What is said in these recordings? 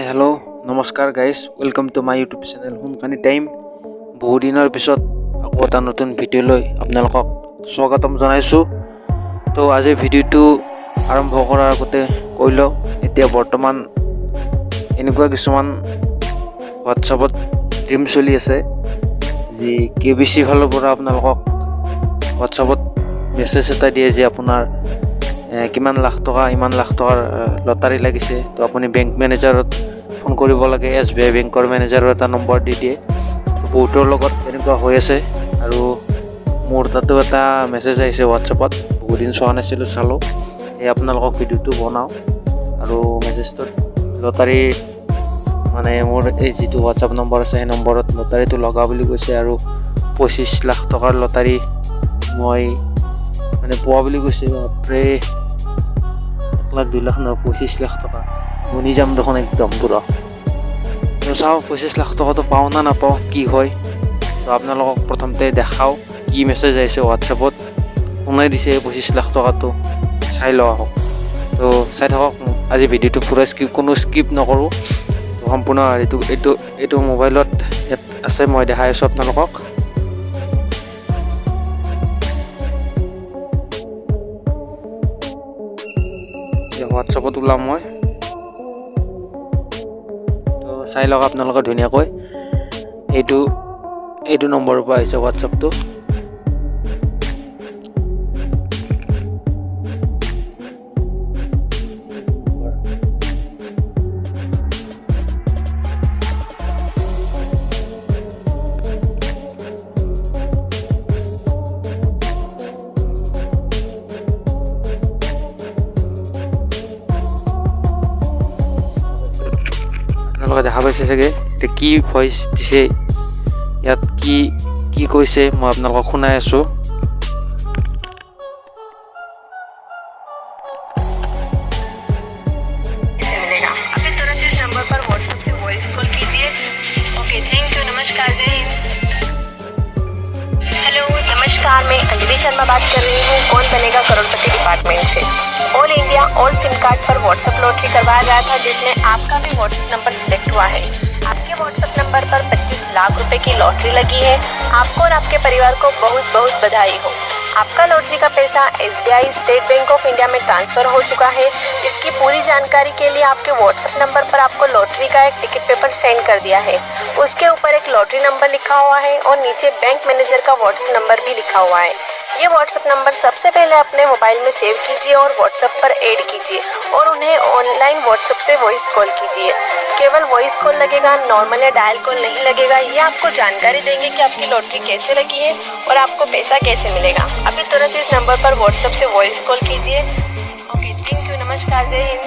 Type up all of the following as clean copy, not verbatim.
হাই hello' নমস্কাৰ guys, welcome to my YouTube channel সোনকানি time. বহু দিনৰ পিছত আকৌ এটা নতুন ভিডিঅ' লৈ আপোনালোকক স্বাগতম জনাইছোঁ। তো আজিৰ ভিডিঅ'টো আৰম্ভ কৰাৰ আগতে কৈ লওঁ, এতিয়া বৰ্তমান এনেকুৱা কিছুমান হোৱাটছআপত ড্ৰিম চলি আছে যি KBC ফালৰ পৰা আপোনালোকক হোৱাটছআপত মেছেজ এটা দিয়ে যে আপোনাৰ কিমান লাখ টকা ইমান লাখ টকাৰ লটাৰী লাগিছে। তো আপুনি বেংক মেনেজাৰত ফোন কৰিব লাগে, SBI বেংকৰ মেনেজাৰৰ এটা নম্বৰ দি দিয়ে। তো বহুতৰ লগত এনেকুৱা হৈ আছে আৰু মোৰ তাতো এটা মেছেজ আহিছে হোৱাটছআপত, বহুদিন চোৱা নাছিলোঁ, চালোঁ। এই আপোনালোকক ভিডিঅ'টো বনাওঁ আৰু মেছেজটোত লটাৰী মানে মোৰ এই যিটো হোৱাটছআপ নম্বৰ আছে সেই নম্বৰত লটাৰীটো লগা বুলি কৈছে আৰু 25 লাখ টকাৰ লটাৰী মই মানে পোৱা বুলি কৈছে। বাপৰে, 1 লাখ 2 লাখ নহয়, 25 লাখ টকা শুনি যাম দেখোন একদম পুৰা। তো চাওঁ 25 লাখ টকাটো পাওঁ না নাপাওঁ, কি হয়। তো আপোনালোকক প্ৰথমতে দেখাওঁ কি মেছেজ আহিছে হোৱাটছআপত, কোনে দিছে 25 লাখ টকাটো, চাই লওঁ আহক। তো চাই থাকক আজি ভিডিঅ'টো পুৰা কোনো স্কিপ নকৰোঁ। তো সম্পূৰ্ণ এইটো মোবাইলত ইয়াত আছে, মই দেখাই আছোঁ আপোনালোকক। হোৱাটছআপত ওলাম মই, তো চাই লওক আপোনালোকে ধুনীয়াকৈ। এইটো নম্বৰৰ পৰা আহিছে হোৱাটছআপটো। আপোনালোকে দেখা পাইছে চাগে এতিয়া কি ভইচ দিছে, ইয়াত কি কৈছে মই আপোনালোকক শুনাই আছোঁ। हेलो नमस्कार, मैं अंजलि शर्मा बात कर रही हूँ कौन बनेगा करोड़पति डिपार्टमेंट से। All India all SIM card पर व्हाट्सएप लॉटरी करवाया गया था, जिसमें आपका भी व्हाट्सएप नंबर सिलेक्ट हुआ है। आपके व्हाट्सएप नंबर पर 25 लाख रुपए की लॉटरी लगी है। आपको और आपके परिवार को बहुत बहुत बधाई हो। आपका लॉटरी का पैसा SBI state bank of India में ट्रांसफर हो चुका है। इसकी पूरी जानकारी के लिए आपके व्हाट्सएप नंबर पर आपको लॉटरी का एक टिकट पेपर सेंड कर दिया है। उसके ऊपर एक लॉटरी नंबर लिखा हुआ है और नीचे बैंक मैनेजर का व्हाट्सएप नंबर भी लिखा हुआ है। ये व्हाट्सएप नंबर सबसे पहले अपने मोबाइल में सेव कीजिए और व्हाट्सएप पर ऐड कीजिए और उन्हें ऑनलाइन व्हाट्सएप से वॉइस कॉल कीजिए। केवल वॉइस कॉल लगेगा, नॉर्मल या डायल कॉल नहीं लगेगा। ये आपको जानकारी देंगे कि आपकी लॉटरी कैसे लगी है और आपको पैसा कैसे मिलेगा। अभी तुरंत इस नंबर पर व्हाट्सएप से वॉइस कॉल कीजिए। ओके, थैंक यू, नमस्कार, जय हिंद।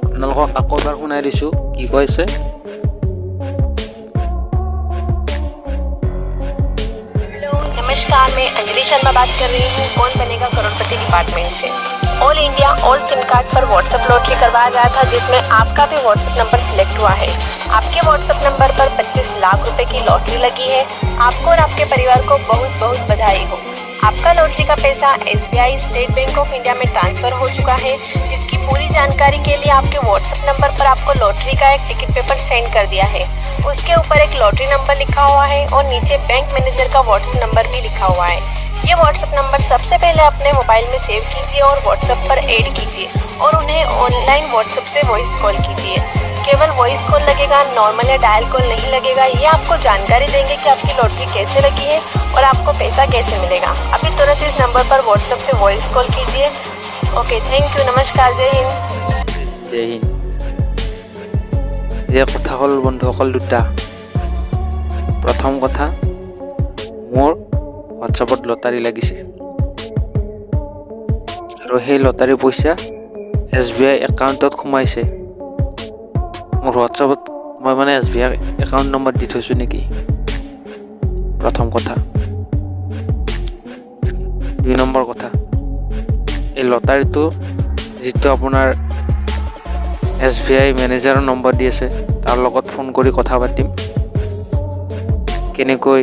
আপোনালোকক আকৌ এবাৰ শুনাই দিছোঁ কি কৈছে। नमस्कार, मैं अंजलि शर्मा बात कर रही हूँ कौन बनेगा करोड़पति डिपार्टमेंट से। All India all SIM card पर व्हाट्सएप लॉटरी करवाया गया था, जिसमें आपका भी व्हाट्सएप नंबर सिलेक्ट हुआ है। आपके व्हाट्सएप नंबर पर 25 लाख रुपए की लॉटरी लगी है। आपको और आपके परिवार को बहुत बहुत बधाई हो। आपका लॉटरी का पैसा SBI state bank of India में ट्रांसफर हो चुका है। इसकी पूरी जानकारी के लिए आपके व्हाट्सएप नंबर पर आपको लॉटरी का एक टिकट पेपर सेंड कर दिया है। उसके ऊपर एक लॉटरी नंबर लिखा हुआ है और नीचे बैंक मैनेजर का व्हाट्सएप नंबर भी लिखा हुआ है। ये व्हाट्सएप नंबर सबसे पहले अपने मोबाइल में सेव कीजिए और व्हाट्सएप पर ऐड कीजिए और उन्हें ऑनलाइन व्हाट्सएप से वॉइस कॉल कीजिए। केवल वॉइस कॉल लगेगा, नॉर्मल या डायल कॉल नहीं लगेगा। ये आपको जानकारी देंगे कि आपकी लॉटरी कैसे लगी है और आपको पैसा कैसे मिलेगा। अभी तुरंत इस नंबर पर व्हाट्सएप से वॉइस कॉल कीजिए। ओके, थैंक यू, नमस्कार, जय हिंद। জয় হিন্দ। এতিয়া কথা হ'ল বন্ধুসকল দুটা। প্ৰথম কথা, মোৰ হোৱাটছআপত লটাৰী লাগিছে আৰু সেই লটাৰীৰ পইচা SBI একাউণ্টত সোমাইছে। মোৰ হোৱাটছআপত মই মানে SBI একাউণ্ট নম্বৰ দি থৈছোঁ নেকি, প্ৰথম কথা। 2 নম্বৰ কথা, এই লটাৰীটো যিটো আপোনাৰ SBI মেনেজাৰৰ নম্বৰ দি আছে তাৰ লগত ফোন কৰি কথা পাতিম, কেনেকৈ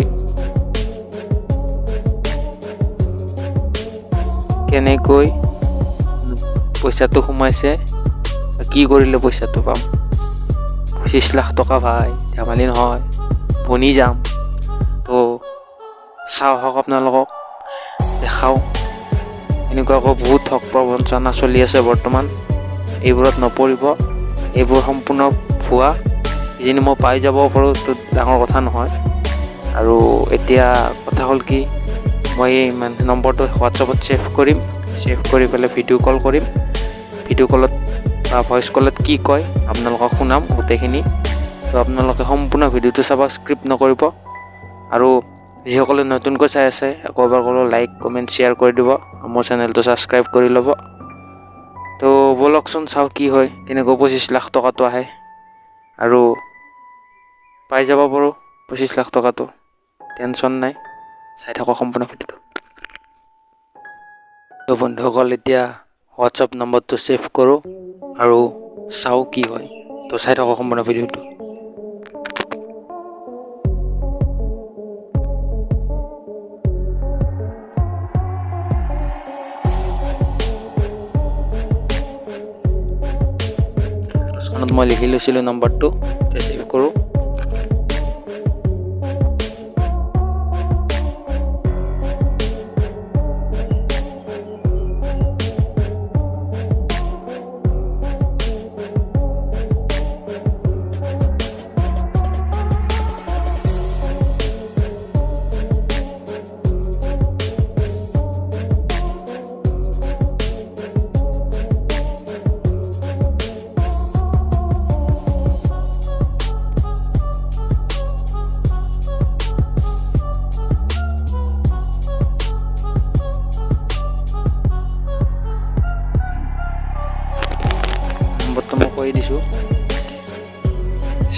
কেনেকৈ পইচাটো সোমাইছে, কি কৰিলে পইচাটো পাম। 25 লাখ টকা ভাই, ধেমালি নহয়, বনি যাম। তো চাওঁ হওক, আপোনালোকক দেখাওঁ। এনেকুৱাকৈ বহুত ঠগ প্ৰবঞ্চনা চলি আছে বৰ্তমান, এইবোৰত নপৰিব। এইবোৰ সম্পূৰ্ণ ভুৱা। যিনি মই পাই যাব পাৰোঁ তো ডাঙৰ কথা নহয়। আৰু এতিয়া কথা হ'ল কি, মই নম্বৰটো হোৱাটছআপত ছেভ কৰিম, ছেভ কৰি পেলাই ভিডিঅ' কল কৰিম। ভিডিঅ' কলত বা ভইচ কলত কি কয় আপোনালোকক শুনাম গোটেইখিনি। তো আপোনালোকে সম্পূৰ্ণ ভিডিঅ'টো চাব, স্ক্ৰিপ্ট নকৰিব। আৰু যিসকলে নতুনকৈ চাই আছে, আকৌ এবাৰ ক'লোঁ, লাইক কমেণ্ট শ্বেয়াৰ কৰি দিব। মোৰ চেনেলটো ছাবস্ক্ৰাইব কৰি ল'ব। তো ব'লকচোন চাওঁ কি হয়, কেনেকৈ 25 লাখ টকাটো আহে আৰু পাই যাব পাৰোঁ 25 লাখ টকাটো। টেনশ্যন নাই, চাই থাকক সম্পূৰ্ণ ভিডিঅ'টো। তো বন্ধুসকল, এতিয়া হোৱাটছআপ নম্বৰটো ছেভ কৰোঁ আৰু চাওঁ কি হয়। তো চাই থাকক সম্পূৰ্ণ ভিডিঅ'টো। মই লিখি লৈছিলোঁ নম্বৰটো, এতিয়া ছেভ কৰোঁ। নম্বৰটো মই কৈ দিছোঁ,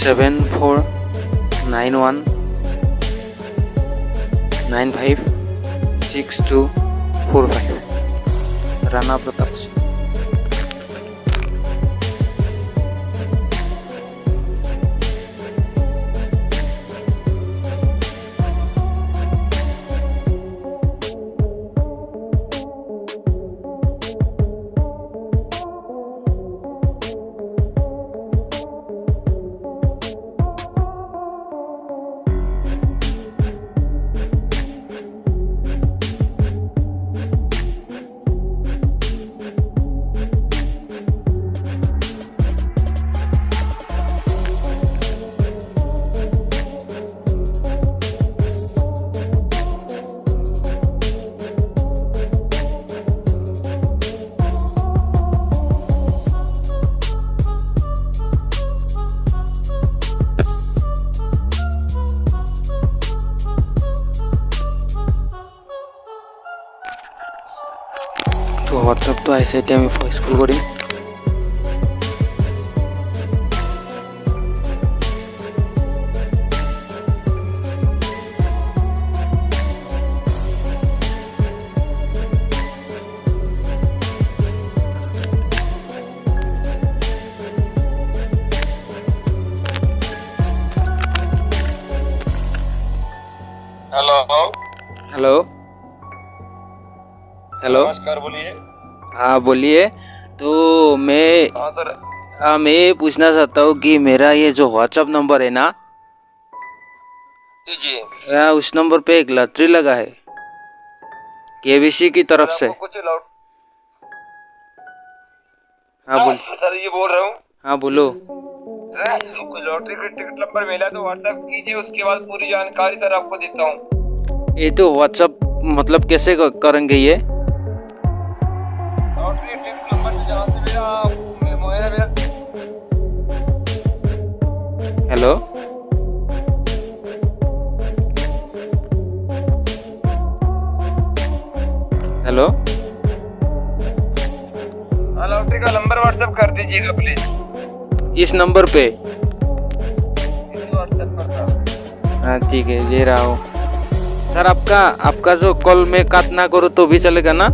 7491956245, ৰাণা প্ৰতাপ সিং। তো হোৱাটছআপটো আহিছে, এতিয়া আমি ভইচ কল কৰিম। हेलो हेलो हेलो, नमस्कार, बोलिए। हाँ बोलिए। तो मैं हाँ सर। मैं ये पूछना चाहता हूँ कि मेरा ये जो व्हाट्सअप नंबर है ना, जी जी, उस नंबर पे एक लॉटरी लगा है केबीसी की तरफ सर, से। आपको कुछ लॉट हाँ बोल, सर ये बोल रहा हूँ, हाँ बोलो। कोई लॉटरी का टिकट नंबर मिला तो व्हाट्सएप कीजिए, उसके बाद पूरी जानकारी सर आपको देता हूँ। ये तो व्हाट्सअप मतलब कैसे करेंगे ये? लॉटरी टिकट नंबर से जहाँ से मेरा हेलो हेलो, लॉटरी का नंबर व्हाट्सएप कर दीजिएगा प्लीज, इस नंबर पे। इसी व्हाट्सएप पर सर। हाँ ठीक है, ले रहा हूँ सर। आपका जो कॉल में काट ना करो तो भी चलेगा ना?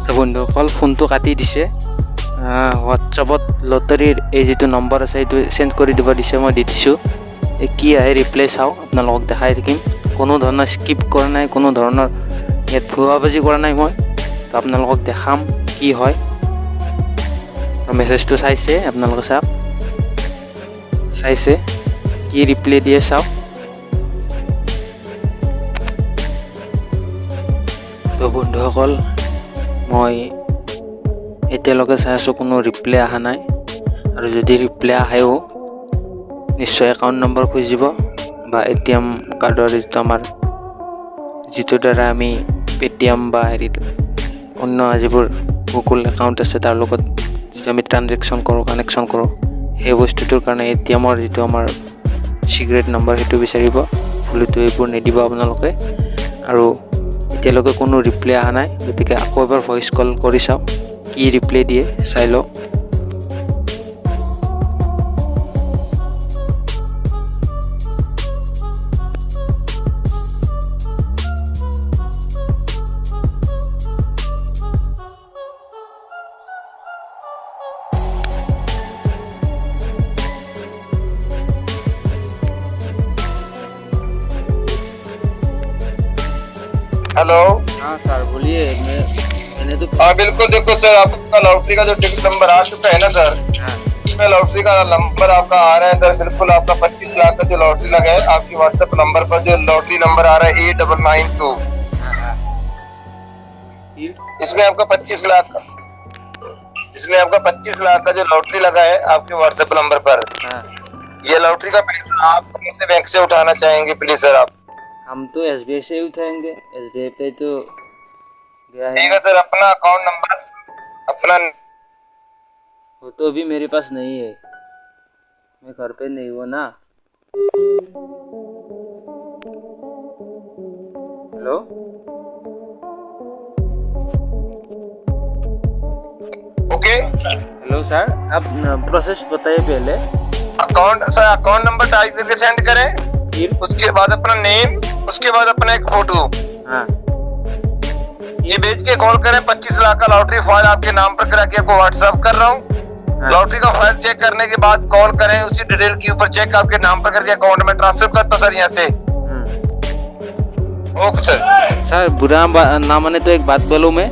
तो বন্ধুসকল ফোনটো কাটি দিছে। হোৱাটছআপত লটাৰীৰ এই যিটো নম্বৰ আছে সেইটো চেঞ্জ কৰি দিব দিছে, মই দি দিছোঁ। এই কি আহে ৰিপ্লাই চাওঁ, আপোনালোকক দেখাই থাকিম। কোনো ধৰণৰ স্কিপ কৰা নাই, কোনো ধৰণৰ ইয়াত ভুৱাবাজি কৰা নাই মই। তো আপোনালোকক দেখাম কি হয়। মেছেজটো চাইছে আপোনালোকে, চাওক চাইছে কি ৰিপ্লাই দিয়ে চাওক। তো বন্ধুসকল মই এতিয়ালৈকে চাই আছোঁ কোনো ৰিপ্লাই অহা নাই। আৰু যদি ৰিপ্লাই আহেও নিশ্চয় একাউণ্ট নম্বৰ খুজিব বা ATM কাৰ্ডৰ যিটো আমাৰ যিটোৰ দ্বাৰা আমি পেটিএম বা হেৰিত অন্য যিবোৰ গুগল একাউণ্ট আছে তাৰ লগত যিটো আমি ট্ৰানজেকশ্যন কৰোঁ, কানেকশ্যন কৰোঁ, সেই বস্তুটোৰ কাৰণে ATMৰ যিটো আমাৰ চিক্ৰেট নম্বৰ সেইটো বিচাৰিব। ভুলতো এইবোৰ নিদিব আপোনালোকে। আৰু এতিয়ালৈকে কোনো ৰিপ্লাই অহা নাই, গতিকে আকৌ এবাৰ ভইচ কল কৰি চাওঁ কি ৰিপ্লাই দিয়ে, চাই লওঁ। हेलो। हाँ सर बोलिए। मैंने तो हाँ बिल्कुल, देखो सर आपका लॉटरी का जो टिकट नंबर आ चुका है ना सर, इसमें लॉटरी का नंबर आपका आ रहा है सर। बिल्कुल आपका 25 लाख का जो लॉटरी लगा है आपकी व्हाट्सएप नंबर पर जो लॉटरी नंबर आ रहा है 8992, इसमें आपका 25 लाख का जो लॉटरी लगा है आपके व्हाट्सएप नंबर पर। ये लॉटरी का पैसा आप कौन से बैंक से उठाना चाहेंगे प्लीज सर आप? हम तो SBI से ही उठाएंगे, SBI पे तो गया है। ठीक है सर, अपना अकाउंट नंबर अपना। वो तो अभी मेरे पास नहीं है, मैं घर पे नहीं हूँ ना। हेलो ओके, हेलो सर, आप प्रोसेस बताइए पहले। अकाउंट नंबर टाइप करके सेंड करें, फिर उसके बाद अपना नेम, उसके बाद अपना एक फोटो, हाँ ये भेज के कॉल करें। 25 लाख का लॉटरी फाइल आपके नाम पर करा के आपको व्हाट्सएप कर रहा हूँ। लॉटरी का फाइल चेक करने के बाद कॉल करें, उसी डिटेल के ऊपर चेक आपके नाम पर करके अकाउंट में ट्रांसफर करता सर यहाँ से। Okay sir. सर बुरा ना माने तो एक बात बोलूँ मैं।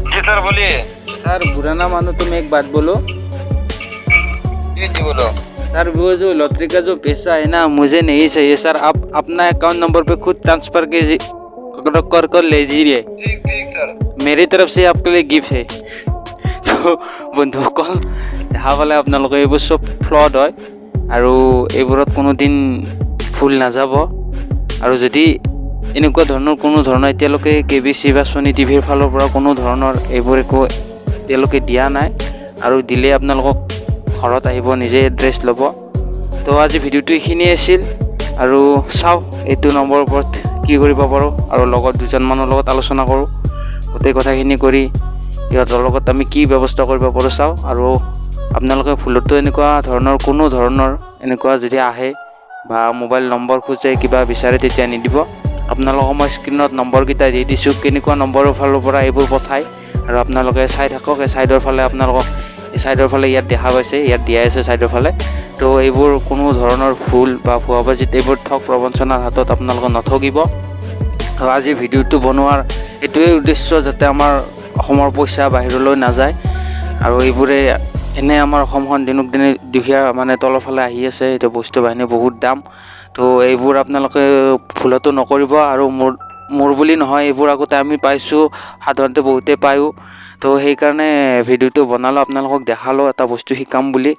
जी सर बोलिए। सर बुरा ना मानो तो मैं एक बात बोलो। जी जी बोलो। सर वो जो लॉटरी का जो पैसा है ना मुझे नहीं चाहिए सर। आप अपना अकाउंट नंबर पे खुद ट्रांसफर कर लीजिए। ठीक ठीक सर। मेरी तरफ से आपके लिए गिफ्ट है। তো বন্ধুসকল দেখা পালে আপোনালোকে এইবোৰ চব ফ্লড হয় আৰু এইবোৰত কোনোদিন ভুল নাযাব। আৰু যদি এনেকুৱা ধৰণৰ কোনো ধৰণৰ এতিয়ালৈকে KBC বা Sony TVৰ ফালৰ পৰা কোনো ধৰণৰ এইবোৰ একো এতিয়ালৈকে দিয়া নাই। আৰু দিলে আপোনালোকক ঘৰত আহিব, নিজে এড্ৰেছ ল'ব। তো আজি ভিডিঅ'টো এইখিনিয়ে আছিল। আৰু চাওঁ এইটো নম্বৰৰ ওপৰত কি কৰিব পাৰোঁ আৰু লগত দুজনমানৰ লগত আলোচনা কৰোঁ। গোটেই কথাখিনি কৰি ইহঁতৰ লগত আমি কি ব্যৱস্থা কৰিব পাৰোঁ চাওঁ। আৰু আপোনালোকে ভুলতো এনেকুৱা ধৰণৰ কোনো ধৰণৰ এনেকুৱা যদি আহে বা মোবাইল নম্বৰ খোজে কিবা বিচাৰে তেতিয়া নিদিব। আপোনালোকক মই স্ক্ৰীণত নম্বৰকেইটা দি দিছোঁ, কেনেকুৱা নম্বৰৰ ফালৰ পৰা এইবোৰ পঠায়। আৰু আপোনালোকে চাই থাকক। এই ছাইডৰ ফালে আপোনালোকক এই ছাইডৰ ফালে ইয়াত দেখা পাইছে, ইয়াত দিয়া আছে ছাইডৰ ফালে। তো এইবোৰ কোনো ধৰণৰ ভুল বা ভুৱাবাজিত এইবোৰ ঠগ প্ৰবঞ্চনাৰ হাতত আপোনালোকে নঠগিব। আৰু আজি ভিডিঅ'টো বনোৱাৰ এইটোৱেই উদ্দেশ্য যাতে আমাৰ অসমৰ পইচা বাহিৰলৈ নাযায়। আৰু এইবোৰে এনে আমাৰ অসমখন দিনক দিনে দুখীয়া মানে তলৰ ফালে আহি আছে। এতিয়া বস্তু বাহিনী বহুত দাম। তো এইবোৰ আপোনালোকে ভুলতো নকৰিব। আৰু মোৰ বুলি নহয়, এইবোৰ আগতে আমি পাইছোঁ, সাধাৰণতে বহুতে পায়ো। তো সেইকাৰণে ভিডিঅ'টো বনালোঁ, আপোনালোকক দেখালোঁ, এটা বস্তু শিকাম বুলি।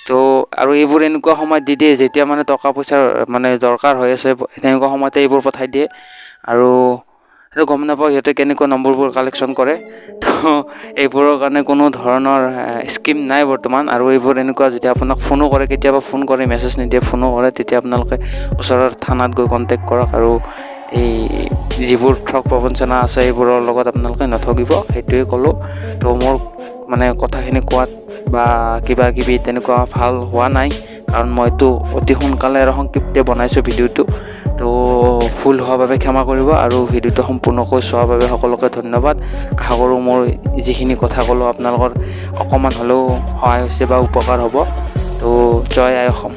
তো আৰু এইবোৰ এনেকুৱা সময়ত দি দিয়ে যেতিয়া মানে টকা পইচাৰ মানে দৰকাৰ হৈ আছে, তেনেকুৱা সময়তে এইবোৰ পঠাই দিয়ে। আৰু সেইটো গম নাপাওঁ সিহঁতে কেনেকুৱা নম্বৰবোৰ কালেকশ্যন কৰে। তো এইবোৰৰ কাৰণে কোনো ধৰণৰ স্কিম নাই বৰ্তমান। আৰু এইবোৰ এনেকুৱা যেতিয়া আপোনাক ফোনো কৰে, কেতিয়াবা ফোন কৰে, মেছেজ নিদিয়ে, ফোনো কৰে, তেতিয়া আপোনালোকে ওচৰৰ থানাত গৈ কণ্টেক্ট কৰক। আৰু এই যিবোৰ ঠগ প্ৰবঞ্চনা আছে এইবোৰৰ লগত আপোনালোকে নঠগিব, সেইটোৱে ক'লোঁ। তো মোৰ মানে কথাখিনি কোৱাত বা কিবা কিবি তেনেকুৱা ভাল হোৱা নাই, কাৰণ মইতো অতি সোনকালে আৰু সংক্ষিপ্তে বনাইছোঁ ভিডিঅ'টো। তো ভুল হোৱাৰ বাবে ক্ষমা কৰিব, আৰু ভিডিঅ'টো সম্পূৰ্ণকৈ চোৱাৰ বাবে সকলোকে ধন্যবাদ। আশা কৰোঁ মোৰ যিখিনি কথা ক'লোঁ আপোনালোকৰ অকণমান হ'লেও সহায় হৈছে বা উপকাৰ হ'ব। তো জয় আই অসম।